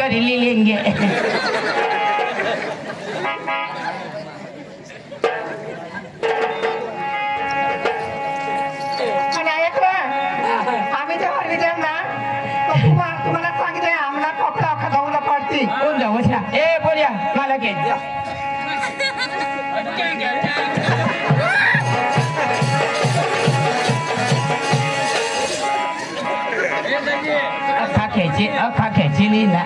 रिली लेंगे आम्ही जेव्हा विजय ना तुम्हाला सांगितलं आम्हाला कपडा खदावला पडती कोण जाऊ ए बोल्या मला घे अखा खेची नाही ना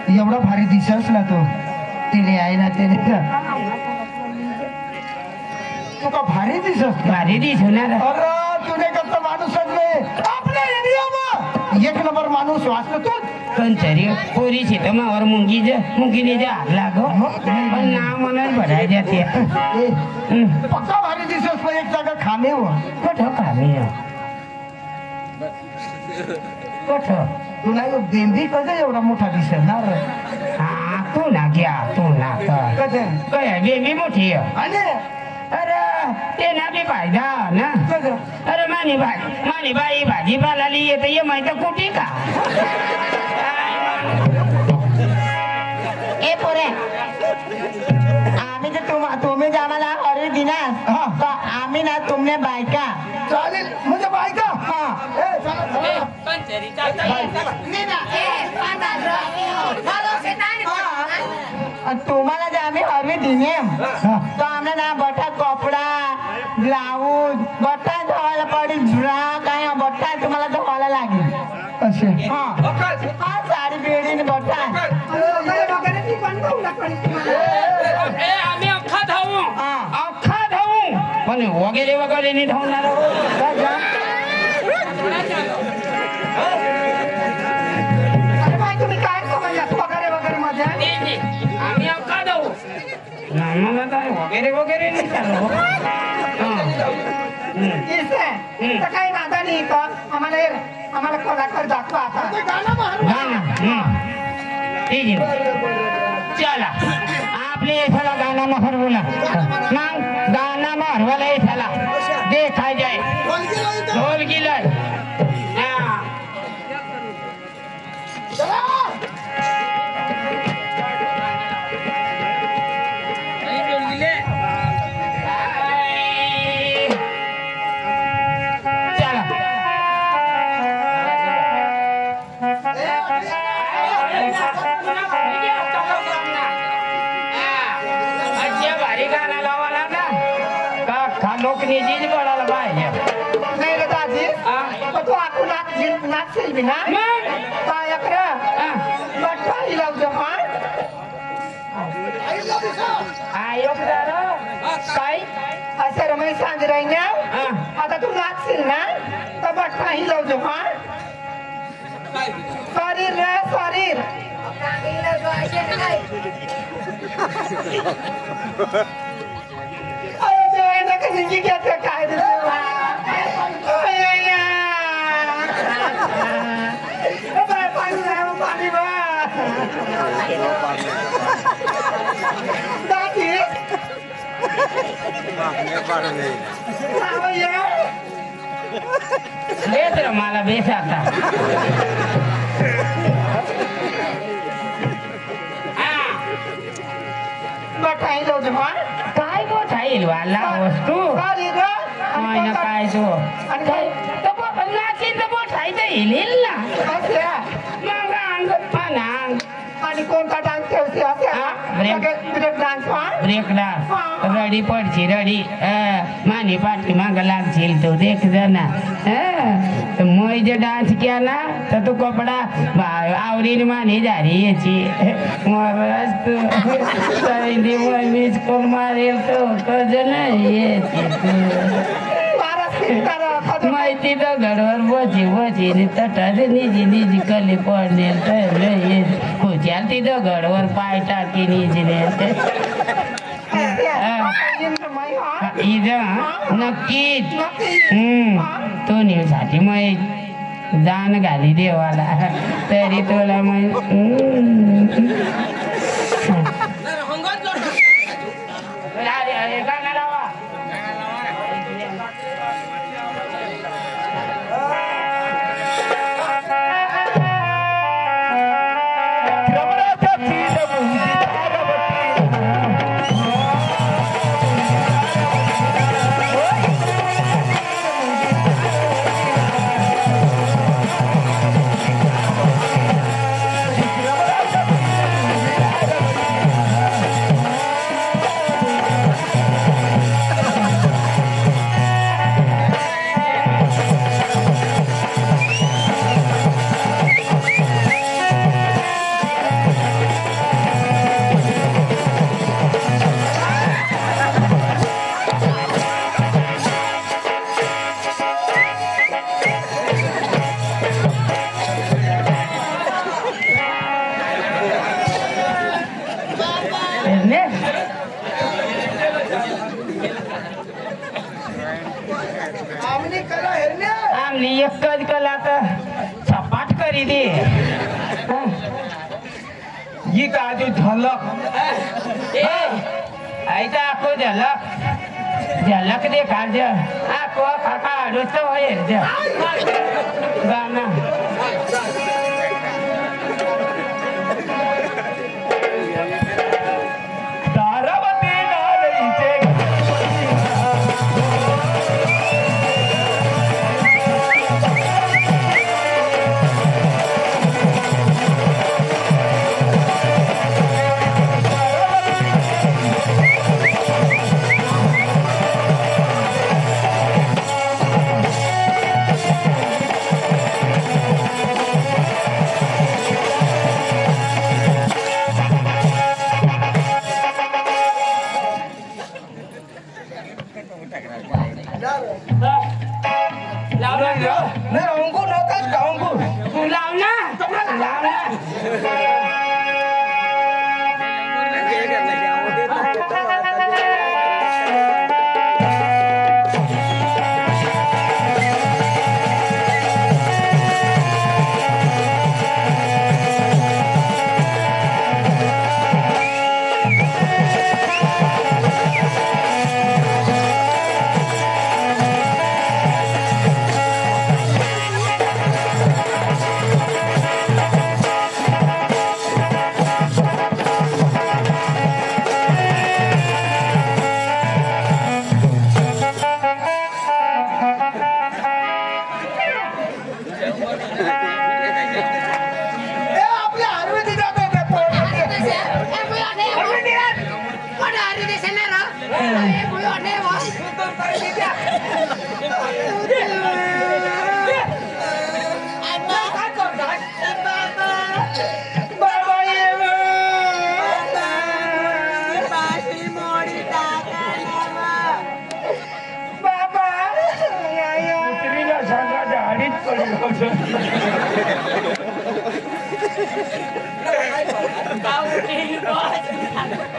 एवढा भारी दिसस ना तो तिने आहे ना त्याने तू का भारी दिसस भारी दिसणार अरे तुने कसं माणूसच नाही आपल्या इंडियामा एक नंबर माणूस वाचतो तू कंचरी पोरीची तर मावर मुंगीने जे हात लागो पण नाव मनाच भरायच्या ते पक्का भारी दिसस पण एक जागा खामे हो कुठं खामे कुठं तुला बेंबी कसं एवढा मोठा दिसणार हा तू ना घ्या तू ना कसं काय बेबी मोठी आणि अरे ते ना बी फायदा ना अरे मानी बाई भाजीपाला येते ये माहिती कुठे का ए पोरे आम्ही तर तुम्ही जर आम्हाला ऑर्डर दिलास तर आम्ही ना तुमने बायका चालेल म्हणजे बायका हा तुम्हाला जर आम्ही हवी दिली तर आम्हाला ना बटा कपडा ब्लाऊज बटा धुवायला पडेल ब्रा काय बटा तुम्हाला धुवायला लागेल असे हा साडी बेडीने बटा आम्ही अख्खा धावू पण वगैरे नाही धावणार तुम्ही काय समजलात वगैरे वगैरे मध्ये आम्ही अख्खा धावू आम्हाला काय वगैरे नाही चालू काही वादा नाही तर आम्हाला कलाकार दाखवा आता ठीक आहे चला आपले येथाला गाना महर बोला मग गाना महर वाला येथाला देखा जाए ढोल गिलर लोकनी चीज पडायला पाहिजे नाही रे दाजी तू आखू नाचशील बी ना काय अकरा बट्टा लावतो आयोग काय असं रमेश सांज राही आता तू नाचशील ना तर बट्टा ही लावतो शरीर रे शरीर जिंदगी क्या काय पाणी दादी मला बेस आता बठाई लो काय मोठाईल वाला वस्तू काय तो नाची तर मोठायचं येईल ना मग आणि कोणता डान्स ठेवते ब्रेक डान्स रडी पडची रडी मानी पाठी माग लागशील तू देख ना मैं जे डान्स किया ना तर तू कपडा आवडीने मानी झाली याची मीच कोण मारेल तो कज नाही माहिती तर घडवर बची तटात निजी कली पडणे खुशाल तिथं घडवर पाय टाकी निजीने नक्कीच तो साठी मग जाण घाली देवाला तरी तुला मग आमली एकच कला तर सपाट करी दे गीत आधी झलक ऐसा आखो झलक झलक देखा ज आखो काका रोतो होय ज गाना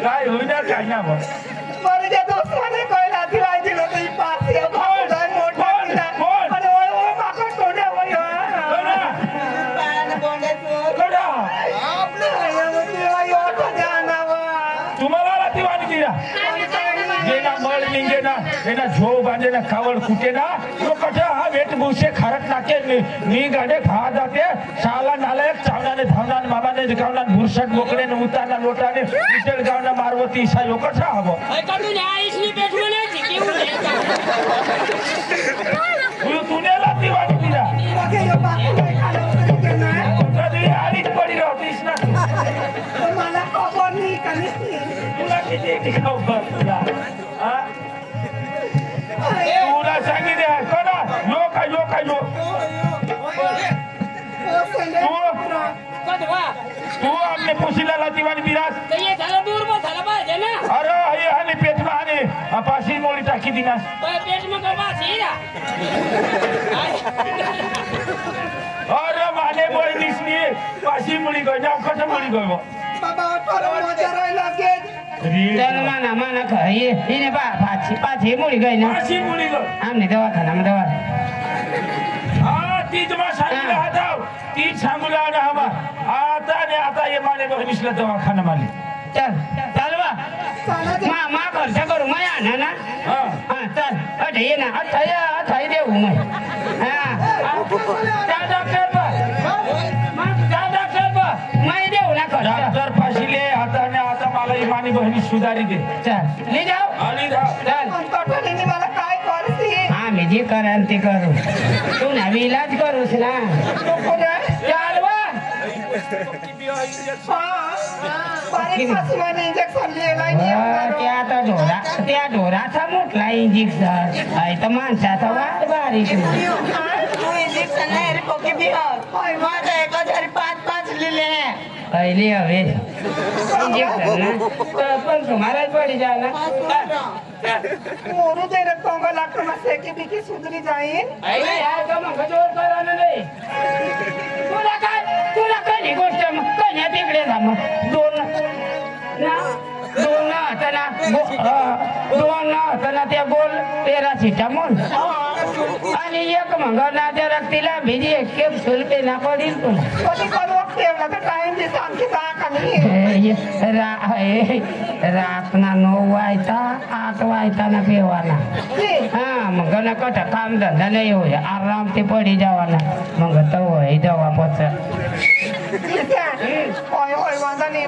काय होईना काय ना माझ्या दोस्ताने कळला दिवायची होती पाच मोठा आणि ओळख माका तोंड्या तुम्हाला दिवाणी दिला जेना मळ लिंगे ना झो बांधे ना कावड कुटे ना तो कठे हा वेठभूषे खारट नाके मी गाडे खा जाते शाला नालायक चावनाने धावनाने मामाने गावनाने भुरसट बोकडे ने उतारना लोटाने विठल गावना मारवती ईसा यो कठा हवो तुनेला दिवाणी दिला कधी आलीच पडी राहतीस ना मला खबर नाही कधी तुला किती खबर तुला तुला सांगितले कोणा यो तू आमने पुशीला लातीवानी बिरास अरे हे आणि पेटमा आणि पाशी मोळी टाकी दिनास अरे माने मोळी दिसली पाशी मुळी गय ना कशा मुळी गय बाबा मजा राहिला के माना खरी हिने पाची मुळी गई ना पाशी मुळी गय आमने दवाखाना दवा तीच मा सांगितलं हा तीच सांगूला ना हवा आता ये माने बहिणीसला दवाखाना माली चल बा मा खर्च करू मैं आना ना हाँ चल अठे ये ना अठाई देऊ मैं मैं देऊ ना खर्च डॉक्टर पाशीले आता मला इमानी बहिणी सुधारी दे चल ले जाओ चल मला काय करते आम्ही जे कराल ते करू तू ना इलाज करूस ना चल बा त्या ढोराचा मोठला इंजेक्शन आहे तर माणसाचा वाट बारीक इंजेक्शन नाही रे पोके बिहार माझा 1005 लिहिले पहले हवे इंजेक्शन ना पण तुम्हाला पडी जाना मोरू दे रखूंगा लाख में से की सुधरी जाईन अरे यार का मग जोर करायला नाही तुला काय गोष्ट कन्या तिकडे जा मग दोन आता ना दोन ना होतं ना त्या गोल पॅरासिटामॉल आणि एक मंगळनाच्या रक्तीला भिजी एक कॅप्सूल पेना पडील तुला कधी करू ठेवला तर काय ते सांगते का कमी राखना 9 वायता 8 वायता ना पेवाना हा मग ना कट काम धंदा नाही होय आराम ते पडी जावाना मग तो होय दवा पोच होय होय वांदा नाही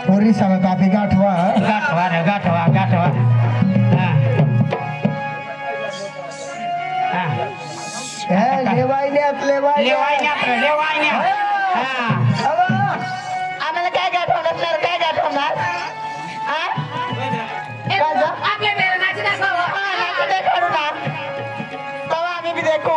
पोरी सगळं तापी गाठवा गाठवा रे गाठवा गाठवा आम्हाला काय गाठवणार सर काय गाठवणार आम्ही बी देखो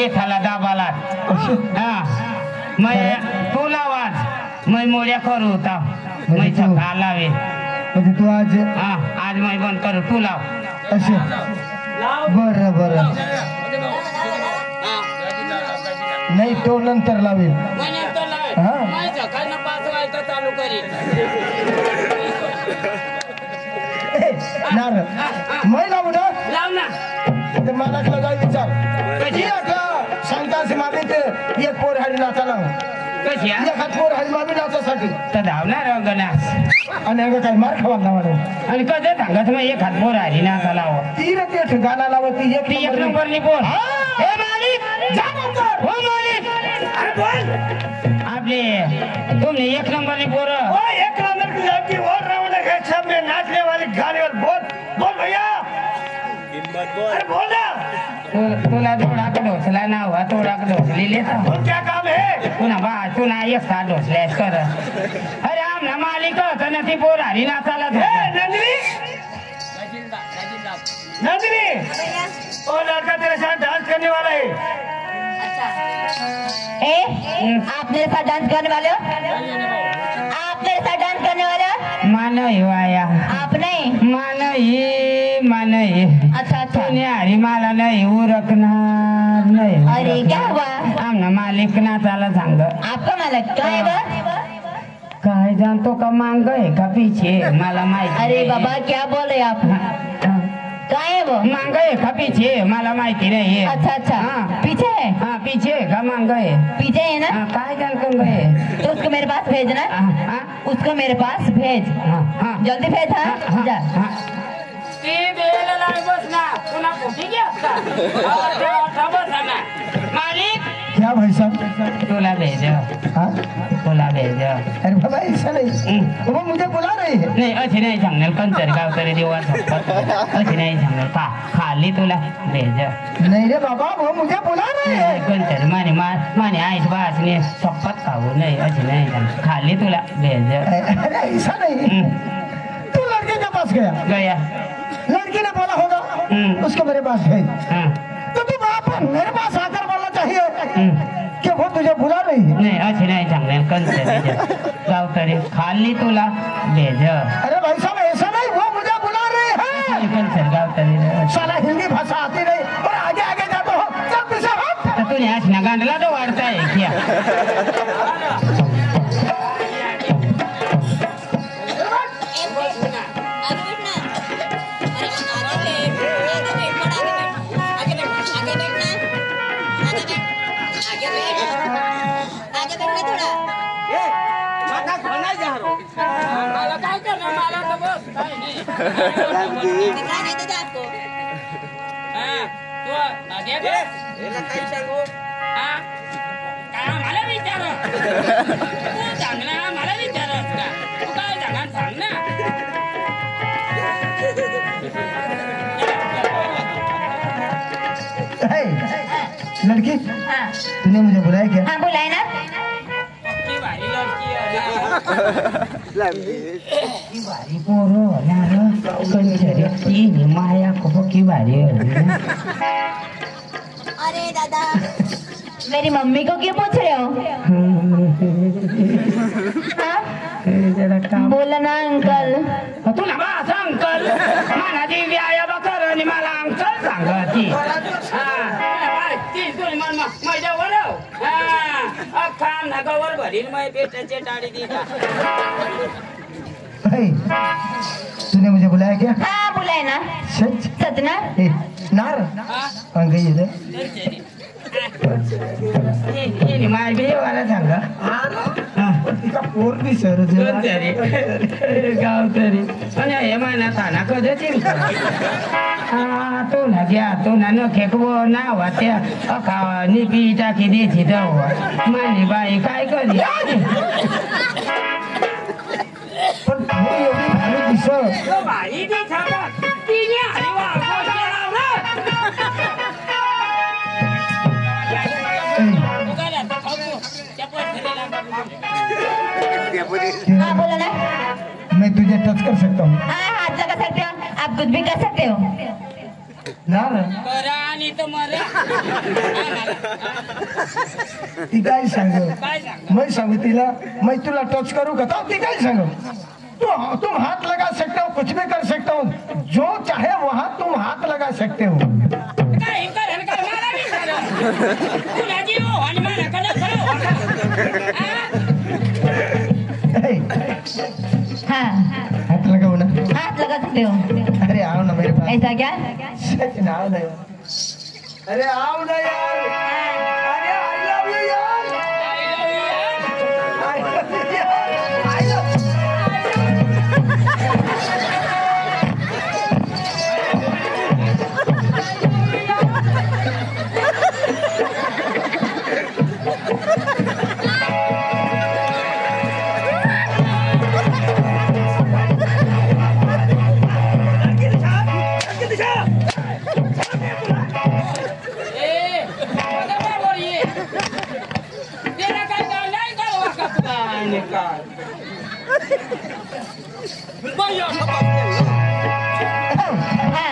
ये थाला दाबाला हा मैं तू लावाज मैं मोड्या करू होता मैं सकाळ लावे म्हणजे तू आज हा आज मैं बंद करू तू लाव असे बरं बरं नाही तो नंतर लावेल हा चालू करी नार मैं लावू ना लाव ना तर मला जाय विचार कशी सांगता मामी ते एक पोर हाडी नाचाला कशी एखाद पोर हाडी मामी नाचासाठी तर धावणार गणास आणि अगं काही मार खावा ना वाढे आणि कसं सांगत मग एक हात पोर आली ना आता लाव ती रे ते गाणं लावत ती एक नंबरली पोर हे मालिक जा नंतर हो मालिक अरे बोल आपले तुमने एक नंबरली पोर ओ एक नंबर की लड़की और रावण के सामने नाचने वाली गाने और बोल भैया अरे बोल ना तुला थोडा ढोसला ना हुआ थोडा ढोसली लेता बोल क्या काम है पुन्हा बा तुला एक साथ ढोसल्यास कर अरे आम ना मालिक होतं ना ती पोर हरी नाचाला नंदिनी नंदिनी वो लड़का तेरे साथ डांस करने वाला है आप मेरे साथ डांस करने वाले हो आप मेरे साथ डांस करने वाले हो मान आया आप नहीं मान अच्छा अच्छा तुने हरी मला नाही उरकणार नाही अरे क्या हुआ आमना मालिक नाचाला सांग आपका मालक क्या है वो काय जानतो का मांग आहे का पीछे मला माहिती अरे बाबा क्या बोल रहे आप क्या है वो मांग आहे का पीछे मला माहिती नाही अच्छा अच्छा हाँ। पीछे है हाँ पीछे का मांग आहे पीछे है ना हाँ, काय जानतो गए तो उसको मेरे पास भेजना हाँ, उसको मेरे पास भेज हाँ, हाँ। जल्दी भेज हाँ जा मालिक क्या भाई साहब तुला भेज हाँ तुला भेज अरे बाबा ऐसा नहीं वो मुझे बुला रही है नाही अशी नाही सांगणार कंचर गावकरी देवा झपत अशी नाही सांगणार खाली तुला भेज नहीं रे बाबा वो मुझे बुला रही है कंचर माने आईस बासने शपथ खाऊ नाही अशी नाही सांग खाली तुला भेज अरे ऐसा नहीं तू लड़के के पास गया गया लड़की ने बोला होगा उसको मेरे पास भेज हाँ तो तुम आप मेरे पास आकर बोलना चाहिए कि वो तुझे बुला रही है नाही अशी नाही सांगणार कंचर गावकरी खाली तुला भेज अरे भाई साहब ऐसा नहीं वो मुझे बुला रही है कंचर गावकरी साला हिंदी भाषा आती नहीं और आगे आगे जाते हो सब पीछे हट तर तुम्ही असना गांडला तो वाढताय क्या मला विचार तू सांग ना मला विचारस का तू काय सांगा सांग ना लड़की तूने मुझे बुलाया क्या हाँ बुलाए ना पक्की भारी लड़की की भारी पोरो होणार कंचर ती माया खूप की भारी अरे दादा मेरी मम्मी को क्यों पूछ रहे हो हाँ? जरा काम बोला ना अंकल तुला माझा अंकल मला ती व्यायाम कर आणि मला अंकल सांगती काम नगावर भरील मग पेटाचे टाळी दी तूने मुझे बुलाया क्या हाँ बुलाए ना सच सच ना नार गई इधर माय बी वाला सांगा पोर भी सर गाव तरी आणि हे महिना थाना कधीच तो ना घ्या तो ना न खेकवो ना वाट्या अखा निपी टाकी द्यायची जाऊ मानी बाई काय करी पण एवढी भारी दिसत बाई बी सांगा तिने हरिवा हाँ बोला ना मैं तुझे टच कर सकता हूँ हाँ हाथ लगा सकते हो आप कुछ भी कर सकते हो ना ना करा आणि तो मरा ती काय सांग काय सांग मैं सांगू तिला मैं तुला टच करू का तो ती काय सांग तुम हाथ लगा सकते हो कुछ भी कर सकते हो जो चाहे वहाँ तुम हाथ लगा सकते हो काय कर मला विचार तुला जीव आणि मला कडे हाँ हाथ लगाओ ना हाथ लगा सकते हो अरे आओ ना मेरे पास ऐसा क्या सच ना आओ ना यार अरे आओ ना यार अरे आई लव यू यार आई लव यू यार आई लव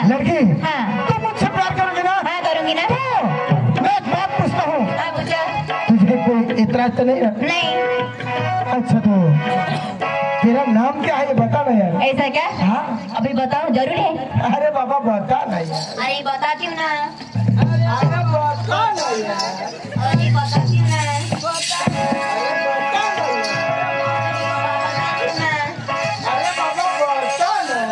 लड़की हाँ तुम मुझसे प्यार करोगे ना हाँ करूंगी ना मैं एक बात पूछता हूँ हाँ पूछो तुझे कोई इतराज तो नहीं है नहीं अच्छा तो तेरा नाम क्या है ये बता ना यार ऐसा क्या हाँ अभी बताओ जरूर है अरे बाबा बता ना यार अरे बताती हूँ ना अरे बता ना यार अरे बताती हूँ ना अरे बाबा बता ना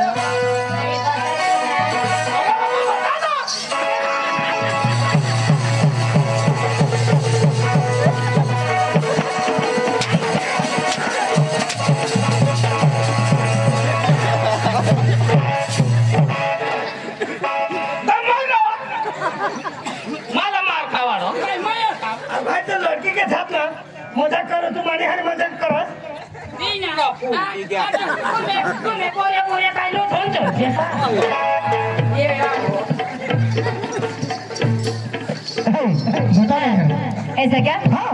मला मार खावाडो काय माया का भाई तो लड़की के साथ ना मजाक करो तुम्हारी हर मजाक करो तुम्ही पोरे पोरे काय लो थोंचो ये बता ना यार ऐसा क्या हाँ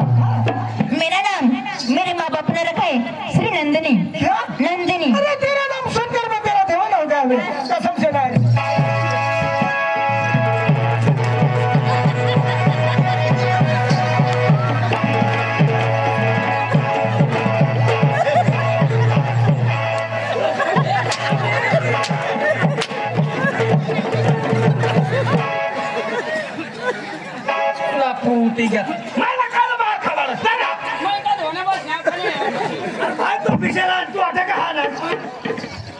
मेरा नाम मेरे माँ बाप ने रखा है श्री नंदिनी क्या नंदिनी अरे तेरा नाम सुनकर मैं तेरा दीवाना हो गया मैं कसम से ना मला काय मार खावाडो चला मैं का धोने बस ना खाली भाई तो पीछे रहा तू आता का हा ना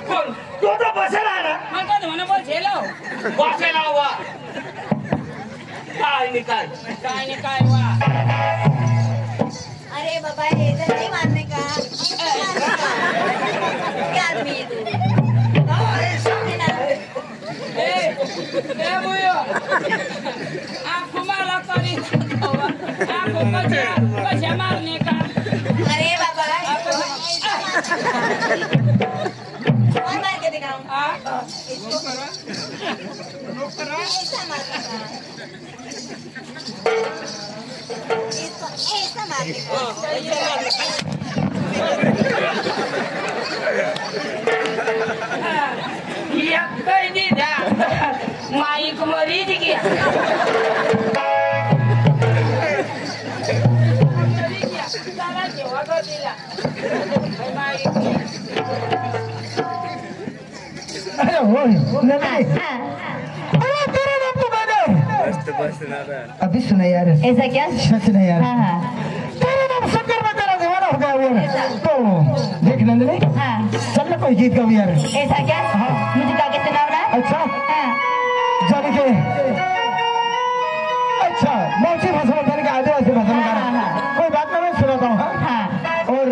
कोण तू तो बसेला आहे ना मैं का धोने बस झेलो बसेला हुआ काय निकाल काय नाही काय वा अरे बाबा ये इधर नहीं मारने का क्या आदमी है तू है ना? ए बुयो आप मला करी आपको कशा मारने का अरे बाबा और मार के दिखाऊं ऐसा मारने का ऐसा मारने का या काही दिदा माईक मरीज गया सारा जेवा को दिला अरे वो नहीं अरे तेरा नाम तो मैंने अभी सुना यार ऐसा क्या सच नहीं यार हाँ हाँ तेरा नाम सुनकर मैं तेरा दीवाना हो गया यार तो देख नंदिनी हाँ चल ना कोई गीत गाओ यार ऐसा क्या मुझे गा के सुनाओ ना अच्छा हाँ जाने के अच्छा मौसी भाषा में जाने के आदिवासी भाषा में गाना हाँ। कोई बात नहीं मैं सुनाता हूँ हाँ? हाँ और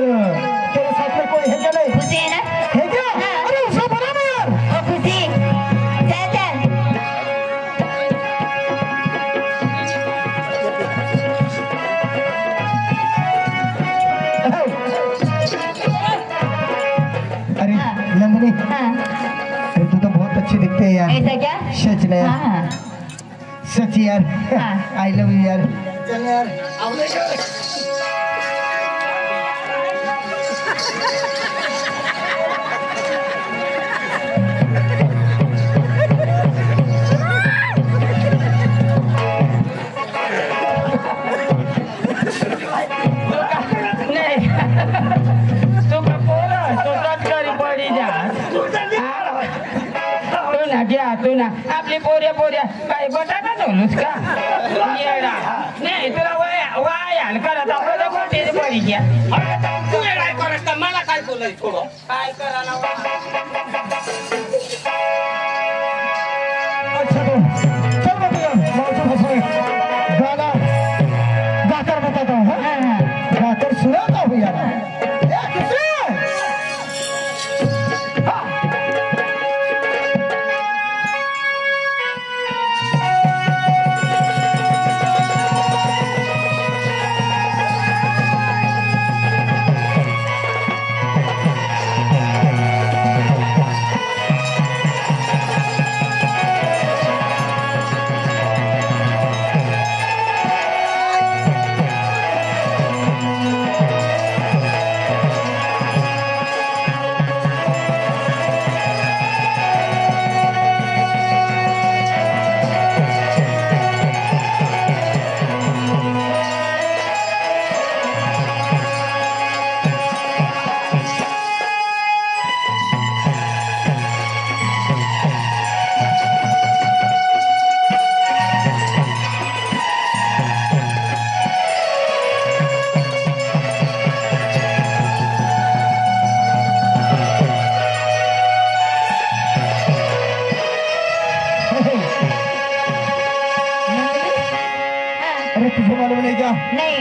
तेरे साथ में कोई है क्या नहीं खुशी है ना है क्या हाँ। अरे उसका बना ना यार ओ खुशी चल चल अरे हाँ। नंदिनी हाँ तू तो बहुत अच्छी दिखते है यार ऐसा क्या सच नहीं यार हाँ सच यार हाँ। आई लव यू यार चल यार बोलूस का येडा नाही तुला वाय करत आपल्याला कोणते पडी घ्या तू काय करत का मला काय बोलाय थोडं काय करा ना अच्छा तो चल बताओ मौसम फंसे गाना गाकर बताता हूँ गाकर सुनाता हूँ यार किसने तुझे मालूम नहीं क्या नहीं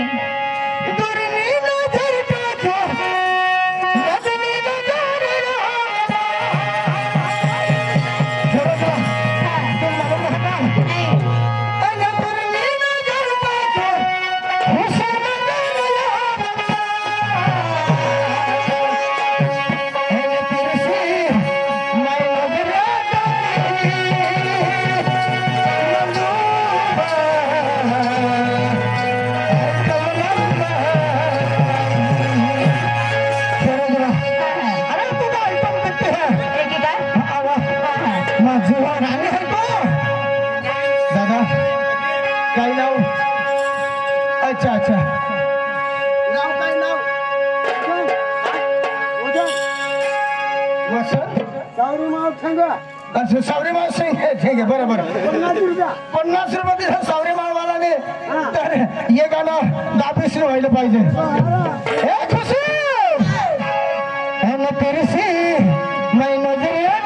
काय नाव अच्छा अच्छा नाव काय नाव वसंत सावरी माव संघ अच्छा सावरी माळ सिंग हे ठीक आहे बरोबर 50 रुपये दिला सावरी माळवालाने तर हे गाणं 10-20 व्हायला पाहिजे हे खुशी है ना तेरी सी मैं नजरिया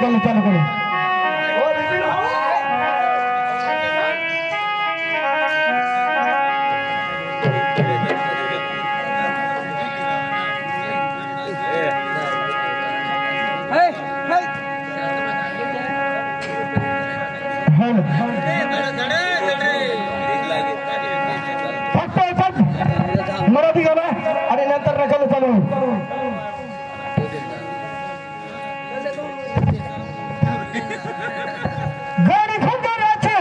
निकालने चालू करे मराठी गाणं आणि नंतर नकाल चालू गाडी खुंदराचे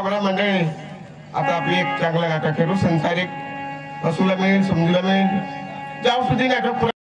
बरोबर आहे मंडळी. आता आपली एक चांगलं नाटक करू, संसारिक हसूला मिळेल, समजूला मिळेल. ज्या औषधी नाटक